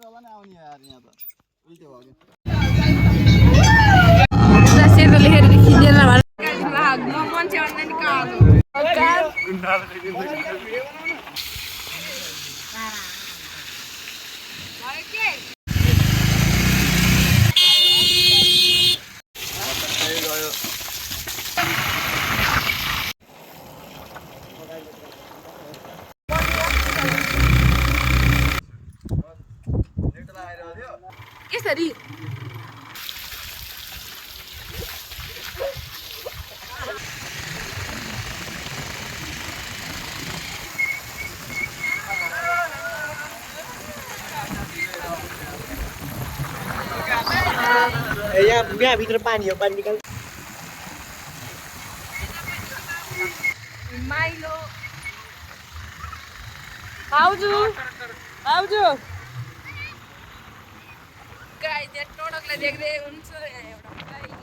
होला नि आउने यार यहाँ त उल्टे भयो के सेतो लेखेर खिचेर लाग्नु मान्छे अन्त नि कालो यसरी यहाँ भित्र पानी हो पानी निकाल माइलो भाउजू भाउजू गाइस यहाँ टोडकलाई देख्दै हुन्छ यहाँ एउटा